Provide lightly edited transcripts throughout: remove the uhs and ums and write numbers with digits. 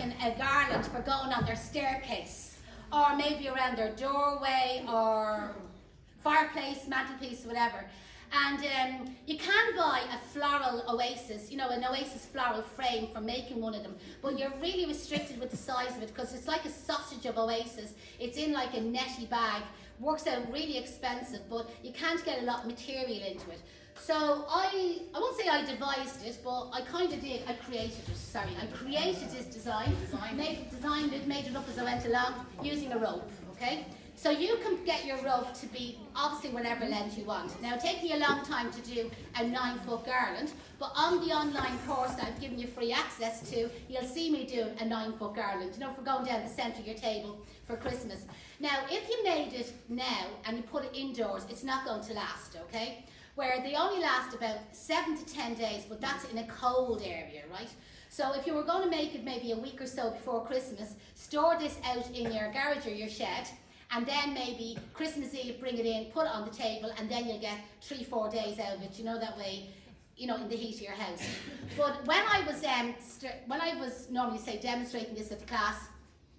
making a garland for going on their staircase, or maybe around their doorway, or fireplace, mantelpiece, whatever. And you can buy a floral oasis, you know, an oasis floral frame for making one of them, but you're really restricted with the size of it because it's like a sausage of oasis. It's in like a netty bag, works out really expensive, but you can't get a lot of material into it. So I won't say I devised it, but I kind of did. I created this design, made it up as I went along using a rope, okay? So you can get your rope to be obviously whatever length you want. Now, it takes me a long time to do a 9-foot garland, but on the online course that I've given you free access to, you'll see me doing a 9-foot garland, you know, for going down the centre of your table for Christmas. Now, if you made it now and you put it indoors, it's not going to last, okay? Where they only last about 7 to 10 days, but that's in a cold area, right? So if you were going to make it maybe a week or so before Christmas, store this out in your garage or your shed, and then maybe Christmas Eve bring it in, put it on the table, and then you'll get 3-4 days out of it, you know, that way, you know, in the heat of your house. But when I was normally say demonstrating this at the class,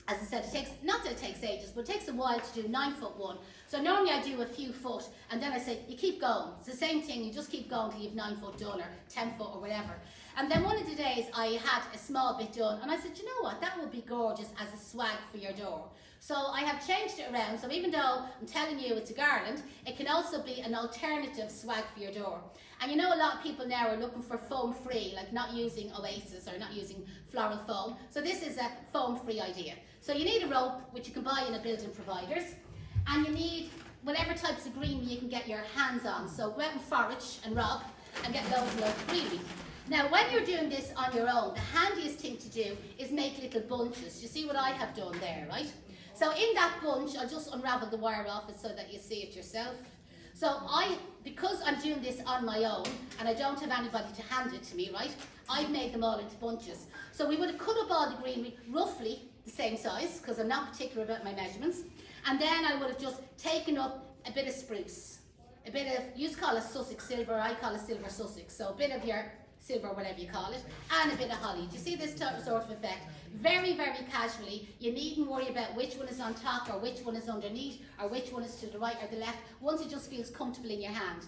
as I said, it takes, not that it takes ages, but it takes a while to do 9-foot one. So normally I do a few foot, and then I say, you keep going. It's the same thing, you just keep going till you've 9 foot done, or 10 foot, or whatever. And then one of the days I had a small bit done, and I said, you know what, that would be gorgeous as a swag for your door. So I have changed it around, so even though I'm telling you it's a garland, it can also be an alternative swag for your door. And you know, a lot of people now are looking for foam free, like not using oasis or not using floral foam. So this is a foam free idea. So you need a rope, which you can buy in a building providers, and you need whatever types of greenery you can get your hands on. So go out and forage and rob and get loads and loads of greenery. Now, when you're doing this on your own, the handiest thing to do is make little bunches. You see what I have done there, right? So in that bunch, I'll just unravel the wire off it so that you see it yourself. So because I'm doing this on my own, and I don't have anybody to hand it to me, right? I've made them all into bunches. So we would have cut up all the greenery roughly the same size, because I'm not particular about my measurements. And then I would have just taken up a bit of spruce, a bit of, you call it Sussex silver, I call it silver Sussex. So a bit of your silver, whatever you call it, and a bit of holly. Do you see this sort of effect? Very, very casually. You needn't worry about which one is on top or which one is underneath or which one is to the right or the left. Once it just feels comfortable in your hand.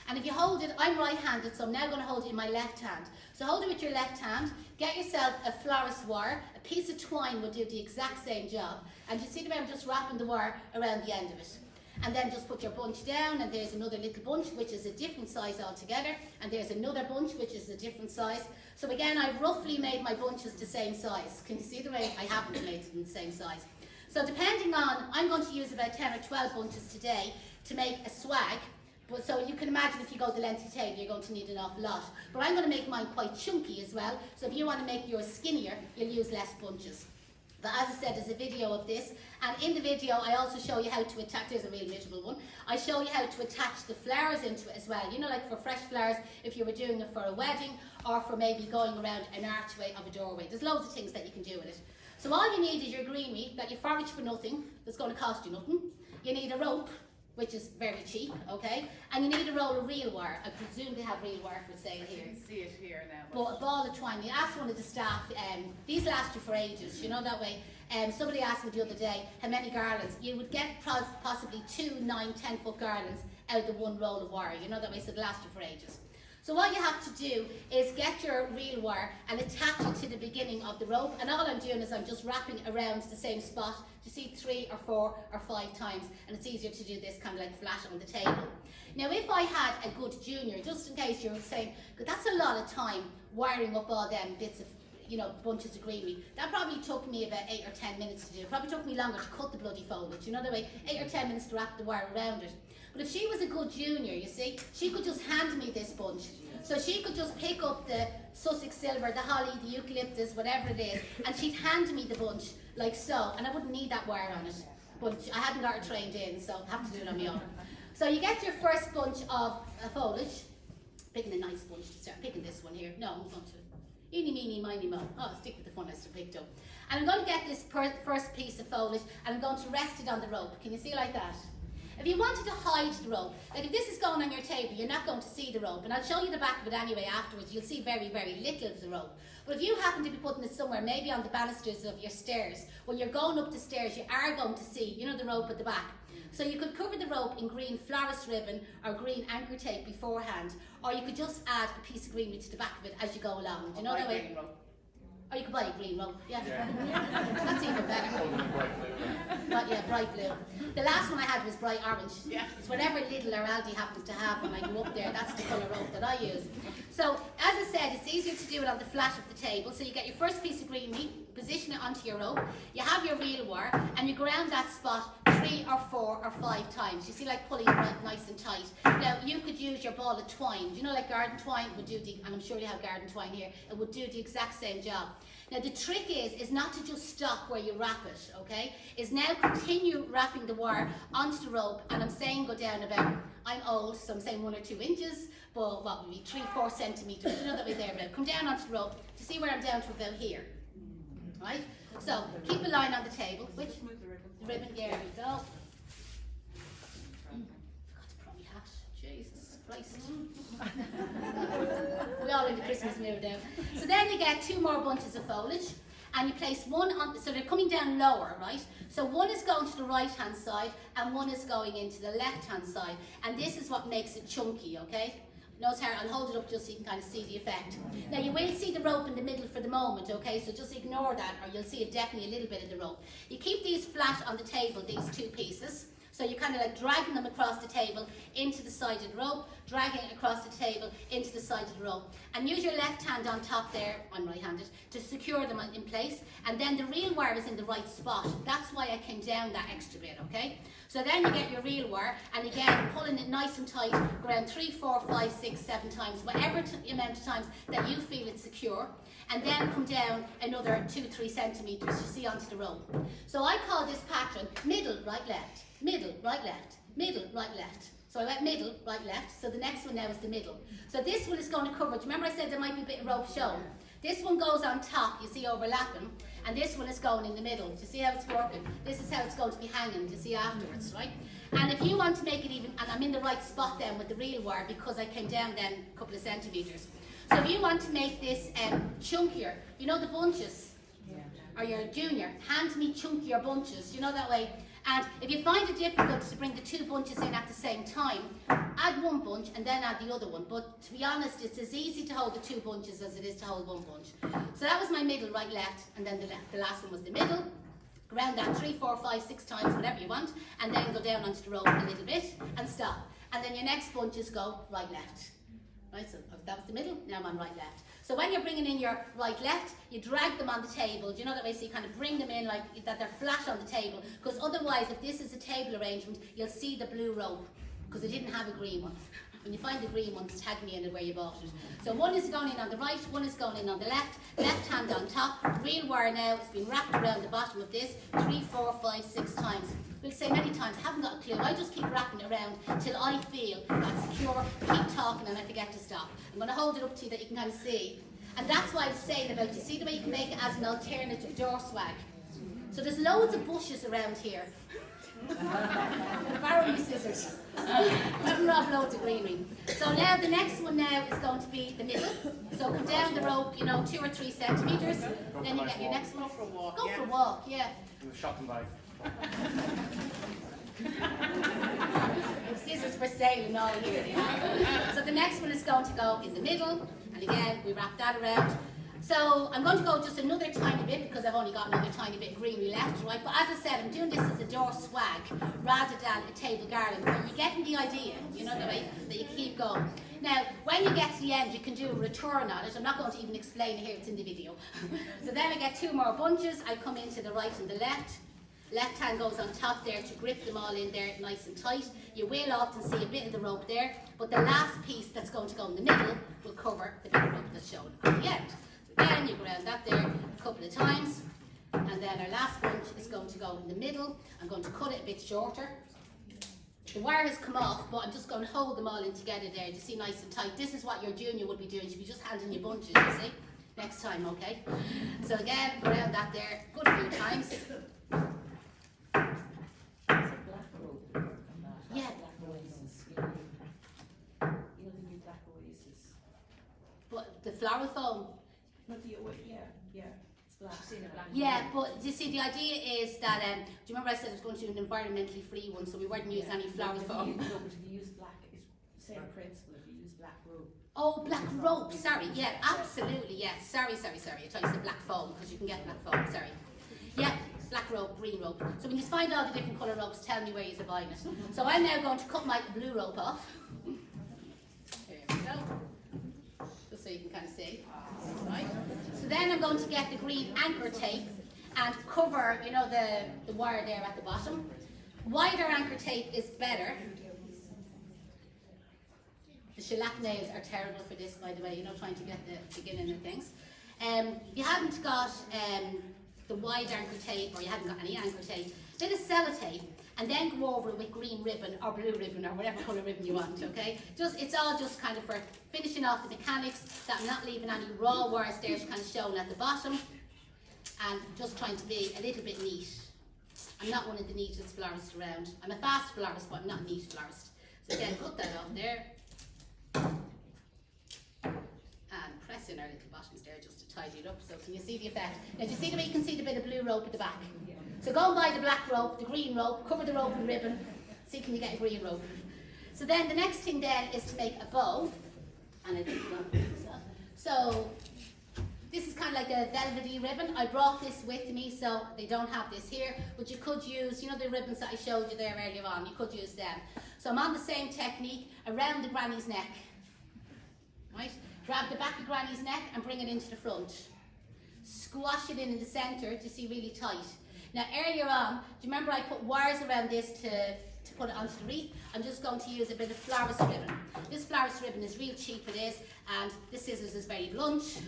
And if you hold it, I'm right-handed, so I'm now going to hold it in my left hand. So hold it with your left hand, get yourself a florist wire, a piece of twine will do the exact same job. And you see the way I'm just wrapping the wire around the end of it. And then just put your bunch down, and there's another little bunch which is a different size altogether, and there's another bunch which is a different size. So again, I've roughly made my bunches the same size. Can you see the way I haven't made them the same size? So depending on, I'm going to use about 10 or 12 bunches today to make a swag. But so you can imagine if you go the length of the table, you're going to need an awful lot. But I'm going to make mine quite chunky as well. So if you want to make yours skinnier, you'll use less bunches. But as I said, there's a video of this, and in the video I also show you how to attach, there's a real miserable one, I show you how to attach the flowers into it as well. You know, like for fresh flowers, if you were doing it for a wedding, or for maybe going around an archway of a doorway. There's loads of things that you can do with it. So all you need is your greenery that you forage for nothing, that's going to cost you nothing. You need a rope, which is very cheap, okay? And you need a roll of real wire. I presume they have real wire for sale here. You can see it here now. But a ball of twine. You asked one of the staff, these last you for ages, you know, that way. Somebody asked me the other day how many garlands. You would get possibly 2 9, 10 foot garlands out of the one roll of wire, you know, that way, so it'll last you for ages. So what you have to do is get your real wire and attach it to the beginning of the rope, and all I'm doing is I'm just wrapping around the same spot. You see 3 or 4 or 5 times, and it's easier to do this kind of like flat on the table. Now if I had a good junior, just in case you're saying, that's a lot of time wiring up all them bits of, you know, bunches of greenery. That probably took me about 8 or 10 minutes to do. It probably took me longer to cut the bloody foliage, you know, the way 8 or 10 minutes to wrap the wire around it. But if she was a good junior, you see, she could just hand me this bunch. So she could just pick up the Sussex silver, the holly, the eucalyptus, whatever it is, and she'd hand me the bunch like so, and I wouldn't need that wire on it. But I hadn't got her trained in, so I have to do it on my own. So you get your first bunch of foliage, picking a nice bunch to start, picking this one here. No, I'm going to, eeny, meeny, miny, mo. Oh, stick with the one I just picked up. And I'm going to get this first piece of foliage, and I'm going to rest it on the rope. Can you see like that? If you wanted to hide the rope, like if this is going on your table, you're not going to see the rope, and I'll show you the back of it anyway afterwards. You'll see very, very little of the rope. But if you happen to be putting it somewhere, maybe on the banisters of your stairs, when you're going up the stairs, you are going to see, you know, the rope at the back. So you could cover the rope in green florist ribbon or green anchor tape beforehand, or you could just add a piece of greenery to the back of it as you go along. Do you know that way? Or you could buy a green rope, yeah. That's even better. But yeah, bright blue. The last one I had was bright orange. Yeah. It's whatever Lidl or Aldi happens to have when I go up there, that's the colour rope that I use. So, as I said, it's easier to do it on the flat of the table. So you get your first piece of greenery, position it onto your rope, you have your reel wire, and you go around that spot 3 or 4 or 5 times. You see, like pulling it right nice and tight. Now, you could use your ball of twine. Do you know, like garden twine would do the, and I'm sure you have garden twine here, it would do the exact same job. Now, the trick is not to just stop where you wrap it, okay? Is now continue wrapping the wire onto the rope, and I'm saying go down about, I'm old, so I'm saying 1 or 2 inches, but what would be 3-4 centimetres, you know that way there, but come down onto the rope to see where I'm down to about here, right? So, keep a line on the table, which, the ribbon, there we go. Forgot to put my hat, Jesus Christ. We all in the Christmas mood now. So then you get 2 more bunches of foliage, and you place one on, so they're coming down lower, right? So one is going to the right hand side, and one is going into the left hand side, and this is what makes it chunky, okay? Notice how I'll hold it up just so you can kind of see the effect. Now you will see the rope in the middle for the moment, okay? So just ignore that, or you'll see it definitely a little bit of the rope. You keep these flat on the table, these 2 pieces. So you're kind of like dragging them across the table into the sided rope, dragging it across the table into the sided rope. And use your left hand on top there, I'm right-handed, to secure them in place. And then the reel wire is in the right spot. That's why I came down that extra bit, okay? So then you get your reel wire, and again, pulling it nice and tight, go around 3, 4, 5, 6, 7 times, whatever amount of times that you feel it's secure. And then come down another 2-3 centimetres, you see, onto the rope. So I call this pattern middle, right, left. Middle, right, left, middle, right, left. So I went middle, right, left. So the next one now is the middle. So this one is going to cover, do you remember I said there might be a bit of rope shown? This one goes on top, you see, overlapping, and this one is going in the middle. Do you see how it's working? This is how it's going to be hanging, do you see, afterwards, right? And if you want to make it even, and I'm in the right spot then with the reel wire because I came down then a couple of centimetres. So if you want to make this chunkier, you know the bunches, or your junior, hand me chunkier bunches, you know that way. And if you find it difficult to bring the 2 bunches in at the same time, add 1 bunch and then add the other one. But to be honest, it's as easy to hold the 2 bunches as it is to hold 1 bunch. So that was my middle, right, left, and then the last one was the middle. Around that 3, 4, 5, 6 times, whatever you want, and then go down onto the rope a little bit and stop. And then your next bunches go right, left. Right, so that was the middle, now I'm on right, left. So when you're bringing in your right, left, you drag them on the table. Do you know that way? So you kind of bring them in like that they're flat on the table. Because otherwise, if this is a table arrangement, you'll see the blue rope. Because they didn't have a green one. When you find the green one, tag me in it where you bought it. So one is going in on the right, one is going in on the left. Left hand on top. Reel wire now, it's been wrapped around the bottom of this 3, 4, 5, 6 times. We'll say many times, I haven't got a clue. I just keep wrapping it around till I feel that's secure, keep talking, and I forget to stop. I'm going to hold it up to you that you can kind of see. And that's why I was saying about, you see the way you can make it as an alternative door swag. So there's loads of bushes around here. Borrow your scissors. Let rob loads of greenery. So now the next one now is going to be the middle. So come down the rope, you know, 2 or 3 centimetres. Then you get your next one. Go for a walk. Go for a walk, yeah. In the shopping bag. Scissors for sale and all here. So the next one is going to go in the middle, and again we wrap that around. So I'm going to go just another tiny bit because I've only got another tiny bit of greenery left, right? But as I said, I'm doing this as a door swag rather than a table garland. But you're getting the idea, you know, the way that you keep going. Now, when you get to the end, you can do a return on it. I'm not going to even explain it here, it's in the video. So then I get 2 more bunches. I come into the right and the left. Left hand goes on top there to grip them all in there nice and tight. You will often see a bit of the rope there, but the last piece that's going to go in the middle will cover the bit of rope that's shown at the end. So then you go around that there a couple of times, and then our last bunch is going to go in the middle. I'm going to cut it a bit shorter. The wire has come off, but I'm just going to hold them all in together there. You see, nice and tight. This is what your junior would be doing. She'd be just handing you bunches, you see. Next time, okay? So again, go around that there, good few times. Yeah, but you see, the idea is that, do you remember I said I was going to do an environmentally free one, so we weren't using any flower foam? No, but if you use black, it's the same principle if you use black rope. Oh, black rope, sorry, yeah, absolutely, yes. Sorry. I thought you said black foam, because you can get black foam, sorry. Yeah, black rope, green rope. So when you find all the different colour ropes, tell me where you're buying it. So I'm now going to cut my blue rope off. Here we go. Just so you can kind of see. Right. So then I'm going to get the green anchor tape and cover, you know, the wire there at the bottom. Wider anchor tape is better. The shellac nails are terrible for this, by the way, you know, trying to get the beginning of things. If you haven't got the wide anchor tape, or you haven't got any anchor tape, bit of sellotape, and then go over it with green ribbon or blue ribbon or whatever colour ribbon you want, okay? It's all just kind of for finishing off the mechanics, that I'm not leaving any raw wires there kind of showing at the bottom, and just trying to be a little bit neat. I'm not one of the neatest florists around. I'm a fast florist, but I'm not a neat florist. So again, cut that off there. And press in our little bottoms there just to tidy it up. So can you see the effect? Now do you see the way you can see the bit of blue rope at the back? So go and buy the black rope, the green rope, cover the rope in ribbon. See, can you get a green rope? So then the next thing then is to make a bow. And I think so this is kind of like a velvety ribbon. I brought this with me, so they don't have this here, but you could use, you know, the ribbons that I showed you there earlier on, you could use them. So I'm on the same technique around the granny's neck. Right? Grab the back of granny's neck and bring it into the front. Squash it in the centre to see really tight. Now earlier on, do you remember I put wires around this to put it onto the wreath? I'm just going to use a bit of florist ribbon. This florist ribbon is real cheap, it is, and this scissors is very blunt.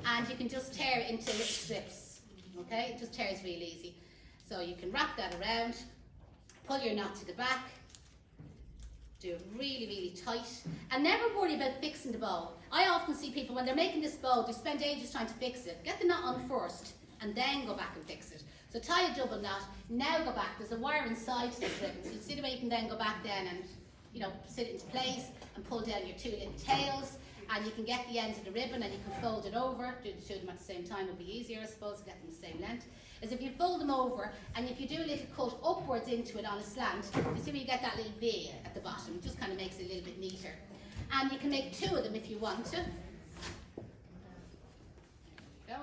And you can just tear it into little strips, okay? It just tears real easy. So you can wrap that around, pull your knot to the back, do it really, really tight, and never worry about fixing the bow. I often see people when they're making this bow, they spend ages trying to fix it. Get the knot on first, and then go back and fix it. So tie a double knot, now go back. There's a wire inside this ribbon, so you see the way you can then go back then and, you know, sit it into place and pull down your two little tails, and you can get the ends of the ribbon and you can fold it over. Do the two of them at the same time, it'll be easier, I suppose, to get them the same length. Is if you fold them over and if you do a little cut upwards into it on a slant, you see where you get that little V at the bottom. It just kind of makes it a little bit neater. And you can make two of them if you want to. There you go.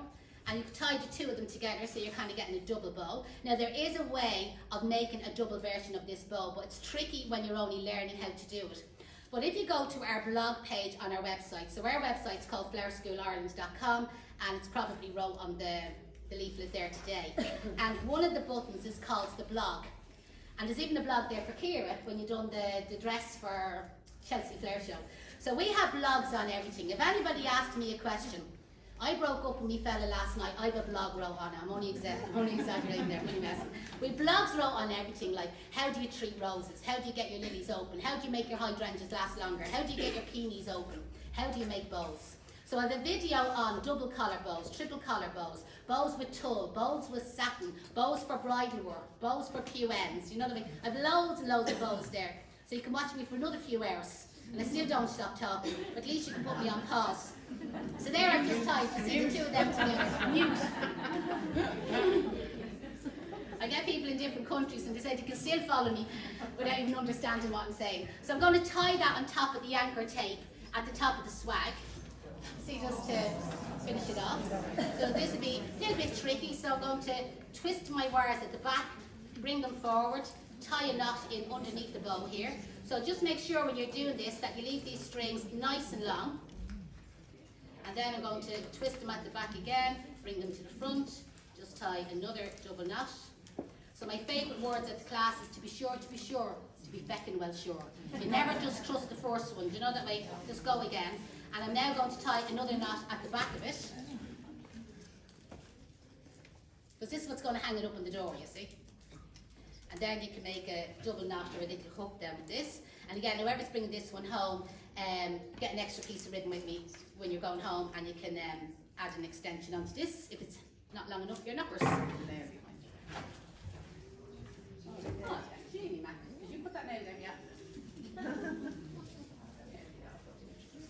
And you can tie the two of them together so you're kind of getting a double bow. Now there is a way of making a double version of this bow, but it's tricky when you're only learning how to do it. But if you go to our blog page on our website, so our website's called flowerschoolisland.com, and it's probably wrote on the leaflet there today. And one of the buttons is called the blog. And there's even a blog there for Kira when you've done the dress for Chelsea Flower Show. So we have blogs on everything. If anybody asked me a question, I broke up with me fella last night, I have a blog wrote on it. I'm only exaggerating there, really messing. We blogs wrote on everything, like how do you treat roses, how do you get your lilies open, how do you make your hydrangeas last longer, how do you get your peonies open, how do you make bows. So I have a video on double collar bows, triple collar bows, bows with tulle, bows with satin, bows for bridal work, bows for pew ends, you know what I mean? I have loads and loads of bows there, so you can watch me for another few hours. And I still don't stop talking, but at least you can put me on pause. So there I've just tied, see the two of them together, mute. I get people in different countries and they say they can still follow me without even understanding what I'm saying. So I'm going to tie that on top of the anchor tape at the top of the swag. See, just to finish it off. So this will be a little bit tricky, so I'm going to twist my wires at the back, bring them forward, tie a knot in underneath the bow here. So just make sure when you're doing this that you leave these strings nice and long. And then I'm going to twist them at the back again, bring them to the front, just tie another double knot. So my favourite words at the class is to be sure, to be feckin' well sure. You never just trust the first one, do you know that way? Just go again. And I'm now going to tie another knot at the back of it. Because this is what's going to hang it up on the door, you see. And then you can make a double knot or a little hook down with this. And again, whoever's bringing this one home, get an extra piece of ribbon with me when you're going home, and you can add an extension onto this if it's not long enough for your knockers. Oh, Jamie, Mac, did you put that nail there? Yeah.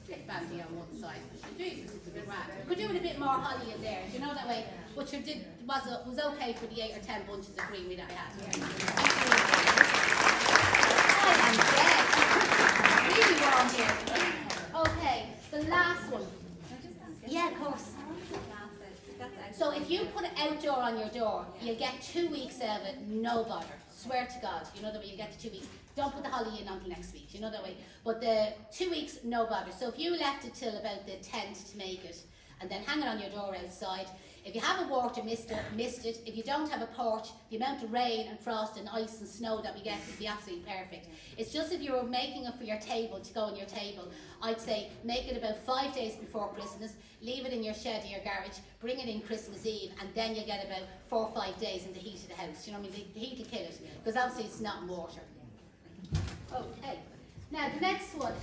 Bit bandy on one side. Jesus, it's a bit rad. We could do it a bit more holly in there. Do you know that way? which was okay for the 8 or 10 bunches of greenery that I had. I am dead. Really warm here. Okay, the last one. Yeah, of course. So if you put an outdoor on your door, you'll get 2 weeks out of it, no bother. Swear to God, you know the way you get the 2 weeks. Don't put the holly in until next week, you know that way. But the 2 weeks, no bother. So if you left it till about the 10th to make it, and then hang it on your door outside, if you have a water missed it. If you don't have a porch, the amount of rain and frost and ice and snow that we get would be absolutely perfect. It's just if you were making it for your table, to go on your table, I'd say make it about 5 days before Christmas, leave it in your shed or your garage, bring it in Christmas Eve, and then you get about 4 or 5 days in the heat of the house. You know what I mean? The heat will kill it, because obviously it's not in water. Okay, now the next one.